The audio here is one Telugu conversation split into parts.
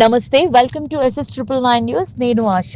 నమస్తే, వెల్కమ్ టు SS999 న్యూస్. నేను ఆశ.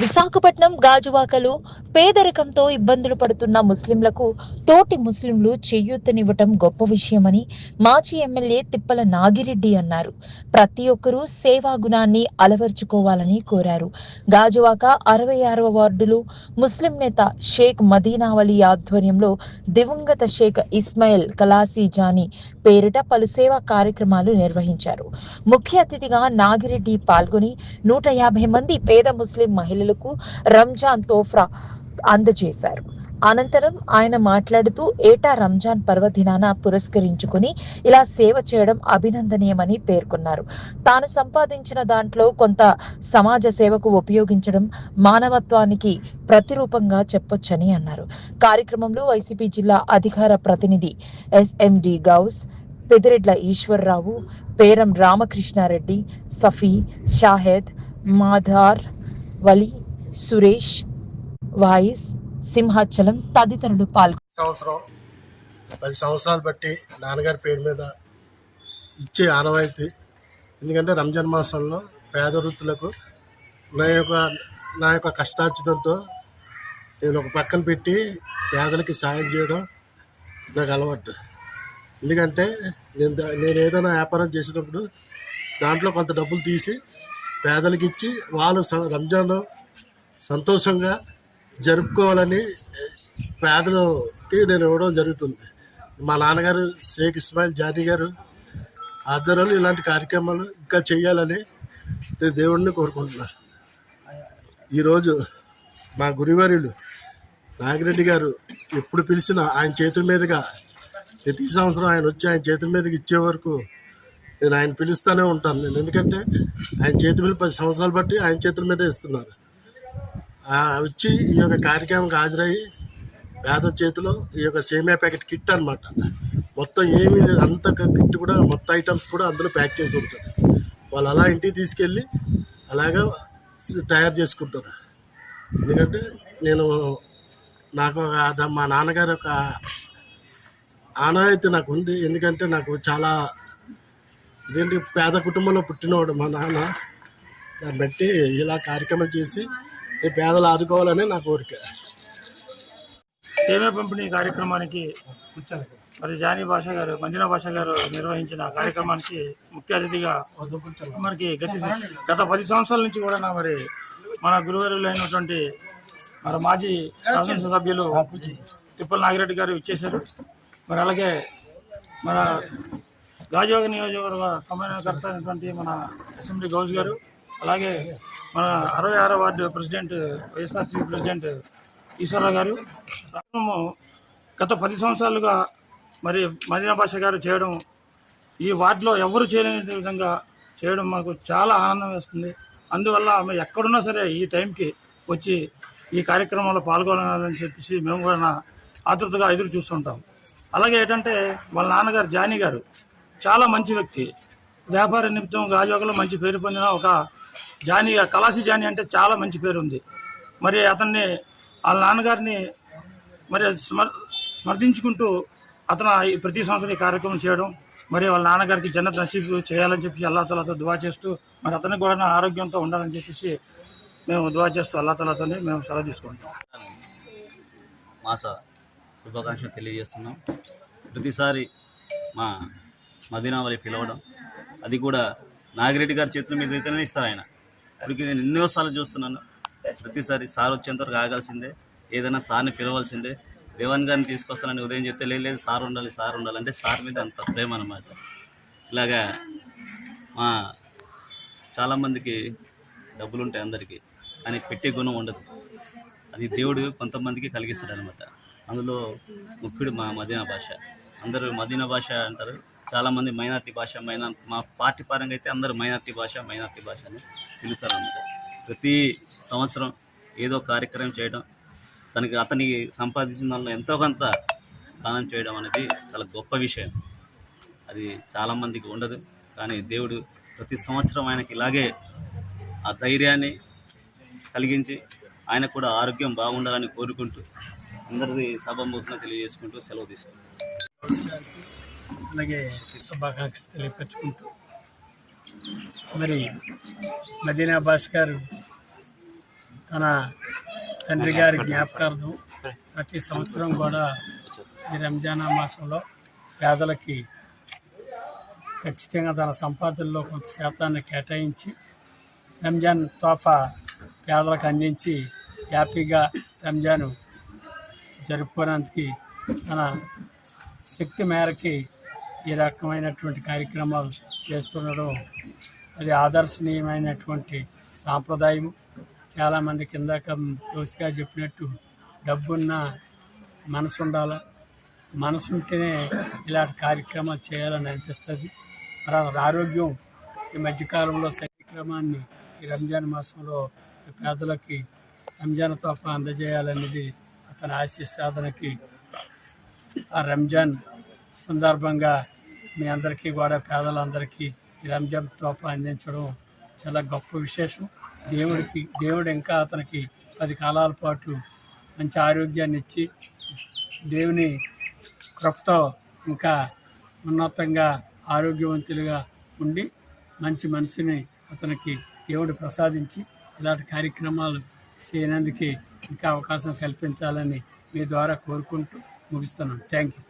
విశాఖపట్నం గాజువాకలో పేదరికంతో ఇబ్బందులు పడుతున్న ముస్లింలకు తోటి ముస్లింలు చేయూతనివ్వటం గొప్ప విషయమని మాజీ ఎమ్మెల్యే తిప్పల నాగిరెడ్డి అన్నారు. ప్రతి ఒక్కరూ సేవా గుణాన్ని అలవర్చుకోవాలని కోరారు. గాజువాక 66వ వార్డులో ముస్లిం నేత షేక్ మదీనావలి ఆధ్వర్యంలో దివంగత షేక్ ఇస్మాయిల్ కలాసీ జానీ పేరిట పలు సేవా కార్యక్రమాలు నిర్వహించారు. ముఖ్య అతిథిగా నాగిరెడ్డి పాల్గొని 150 మంది పేద ముస్లిం మహిళలకు రంజాన్ తోఫ్రా అందజేశారు. అనంతరం ఆయన మాట్లాడుతూ ఏటా రంజాన్ పర్వదినాన పురస్కరించుకుని ఇలా సేవ చేయడం అభినందనీయమని పేర్కొన్నారు. తాను సంపాదించిన దాంట్లో కొంత సమాజ సేవకు ఉపయోగించడం మానవత్వానికి ప్రతిరూపంగా చెప్పొచ్చని అన్నారు. కార్యక్రమంలో వైసీపీ జిల్లా అధికార ప్రతినిధి SMD గౌస్, పెదిరెడ్ల ఈశ్వర్రావు, పేరం రామకృష్ణారెడ్డి, సఫీ, షాహెద్, మాధార్, వలి, సురేష్, వాయిస్, సింహాచలం తదితరులు పాల్గొన్నారు. 10 సంవత్సరాలు బట్టి నాన్నగారి పేరు మీద ఇచ్చే ఆనవాయితీ. ఎందుకంటే రంజాన్ మాసంలో పేద వృత్తులకు నా యొక్క కష్టార్జితంతో నేను ఒక పక్కన పెట్టి పేదలకి సాయం చేయడం నాకు అలవాటు. ఎందుకంటే నేను ఏదైనా వ్యాపారం చేసినప్పుడు దాంట్లో కొంత డబ్బులు తీసి పేదలకు ఇచ్చి వాళ్ళు రంజాన్ సంతోషంగా జరుపుకోవాలని పేదలకి నేను ఇవ్వడం జరుగుతుంది. మా నాన్నగారు షేక్ ఇస్మాయిల్ జానీ గారు ఆధ్వర్యంలో ఇలాంటి కార్యక్రమాలు ఇంకా చేయాలని నేను దేవుడిని కోరుకుంటున్నాను. ఈరోజు మా గురువర్యులు నాగిరెడ్డి గారు ఎప్పుడు పిలిచినా ఆయన చేతుల మీదుగా ప్రతి సంవత్సరం ఆయన వచ్చి ఆయన చేతుల మీదకి ఇచ్చే వరకు నేను ఆయన పిలుస్తూనే ఉంటాను. ఎందుకంటే ఆయన చేతి మీద 10 సంవత్సరాలు బట్టి ఆయన చేతుల మీదే ఇస్తున్నారు. వచ్చి ఈ యొక్క కార్యక్రమానికి హాజరయ్యి పేద చేతిలో ఈ యొక్క సేమియా ప్యాకెట్ కిట్ అనమాట, మొత్తం ఏమీ అంత కిట్ కూడా మొత్తం ఐటమ్స్ కూడా అందులో ప్యాక్ చేసి ఉంటుంది. వాళ్ళు అలా ఇంటికి తీసుకెళ్ళి అలాగా తయారు చేసుకుంటారు. ఎందుకంటే నాకు మా నాన్నగారు ఒక ఆనవాయితీ నాకు ఉంది. ఎందుకంటే నాకు చాలా పేద కుటుంబంలో పుట్టినవాడు మా నాన్న. దాన్ని బట్టి ఇలా కార్యక్రమం చేసి ఈ పేదలు ఆదుకోవాలని నా కోరిక. సేవా పంపిణీ కార్యక్రమానికి మరి జానీ భాష గారు, మంజునా భాష గారు నిర్వహించిన కార్యక్రమానికి ముఖ్య అతిథిగా మనకి గత 10 సంవత్సరాల నుంచి కూడా మరి మన గురువారులైనటువంటి మన మాజీ శాసనసభ్యులు తిప్పల నాగిరెడ్డి గారు ఇచ్చేశారు. మరి అలాగే మన గాజువాక నియోజకవర్గ సమన్వయకర్త అయినటువంటి మన SMD గౌస్ గారు, అలాగే మన 66వ ward president YSRCP president Eswara Rao గారు గత 10 సంవత్సరాలుగా మరి మదీనా భాష గారు చేయడం, ఈ వార్డులో ఎవరు చేయలేని విధంగా చేయడం మాకు చాలా ఆనందం వేస్తుంది. అందువల్ల మేము ఎక్కడున్నా సరే ఈ టైంకి వచ్చి ఈ కార్యక్రమంలో పాల్గొనాలని చెప్పేసి మేము కూడా ఆతృతగా ఎదురు చూస్తుంటాం. అలాగే ఏంటంటే వాళ్ళ నాన్నగారు జానీ గారు చాలా మంచి వ్యక్తి. వ్యాపార నిమిత్తం గాజువాకలో మంచి పేరు పొందిన ఒక జానీ, కలాసీ జానీ అంటే చాలా మంచి పేరు ఉంది. మరి అతన్ని, వాళ్ళ నాన్నగారిని మరి స్మరించుకుంటూ అతను ప్రతి సంవత్సరం ఈ కార్యక్రమం చేయడం, మరి వాళ్ళ నాన్నగారికి జన్నత్ నసీబ్ చేయాలని చెప్పి అల్లా తాలాతో దువా చేస్తూ, మరి అతనికి కూడా ఆరోగ్యంతో ఉండాలని చెప్పేసి మేము దువా చేస్తూ అల్లా తాలాతోనే మేము సెలవు తీసుకుంటాం. మాస శుభాకాంక్షలు తెలియజేస్తున్నాం. ప్రతిసారి మా మదీనావలి పిలవడం, అది కూడా నాగిరెడ్డి గారి చేతుల మీద అయితేనే ఇస్తారు ఆయన. ఇప్పటికి నేను ఎన్నోసార్లు చూస్తున్నాను. ప్రతిసారి సార్ వచ్చేంతవరకు ఆగాల్సిందే, ఏదైనా సార్ని పిలవాల్సిందే. దేవన్ గారిని తీసుకొస్తానని ఉదయం చెప్తే లేదు సార్ ఉండాలి అంటే సార్ మీద అంత ప్రేమ అన్నమాట. ఇలాగా చాలామందికి డబ్బులు ఉంటాయి అందరికీ, కానీ పెట్టే గుణం ఉండదు. అది దేవుడు కొంతమందికి కలిగిస్తాడు అనమాట. అందులో ముఖ్యుడు మా మదీనా భాష. అందరూ మదీనా భాష అంటారు, చాలామంది మైనార్టీ భాష. మా పార్టీ పరంగా అయితే అందరూ మైనార్టీ భాష అని పిలుస్తారు అన్నమాట. ప్రతి సంవత్సరం ఏదో కార్యక్రమం చేయడం, అతనికి సంపాదించిన దానిలో ఎంతో కొంత దానం చేయడం అనేది చాలా గొప్ప విషయం. అది చాలామందికి ఉండదు, కానీ దేవుడు ప్రతి సంవత్సరం ఆయనకి ఇలాగే ఆ ధైర్యాన్ని కలిగించి ఆయనకు కూడా ఆరోగ్యం బాగుండాలని కోరుకుంటూ అందరిది సభాముఖంగా తెలియజేసుకుంటూ సెలవు తీసుకుంటాం. అలాగే శుభాకాంక్షలు తెలియపరుచుకుంటూ మరి మదీనా భాస్కర్ తన తండ్రి గారి జ్ఞాపకార్థం ప్రతి సంవత్సరం కూడా ఈ రంజాన్ మాసంలో పేదలకి ఖచ్చితంగా తన సంపాదనలో కొంత శాతాన్ని కేటాయించి రంజాన్ తోఫా పేదలకు అందించి హ్యాపీగా రంజాన్ జరుపుకోవడానికి తన శక్తి మేరకి ఈ రకమైనటువంటి కార్యక్రమాలు చేస్తుండడం అది ఆదర్శనీయమైనటువంటి సాంప్రదాయం. చాలామంది కిందాక దోసిగా చెప్పినట్టు డబ్బున్న మనసు ఉండాలి, మనసు ఉంటేనే ఇలాంటి కార్యక్రమాలు చేయాలని అనిపిస్తుంది. మరి ఆరోగ్యం ఈ మధ్యకాలంలో కార్యక్రమాన్ని ఈ రంజాన్ మాసంలో పేదలకి రంజాన్ తోఫా అందజేయాలనేది అతని ఆశయ సాధనకి ఆ రంజాన్ సందర్భంగా మీ అందరికీ కూడా పేదలందరికీ ఈ రంజాన్ తోఫా అందించడం చాలా గొప్ప విశేషం. దేవుడు ఇంకా అతనికి 10 కాలాల పాటు మంచి ఆరోగ్యాన్ని ఇచ్చి దేవుని కృపతో ఇంకా ఉన్నతంగా ఆరోగ్యవంతులుగా ఉండి మంచి మనసుని అతనికి దేవుడు ప్రసాదించి ఇలాంటి కార్యక్రమాలు చేయనందుకు ఇంకా అవకాశం కల్పించాలని మీ ద్వారా కోరుకుంటూ ముగిస్తున్నాను. Thank you.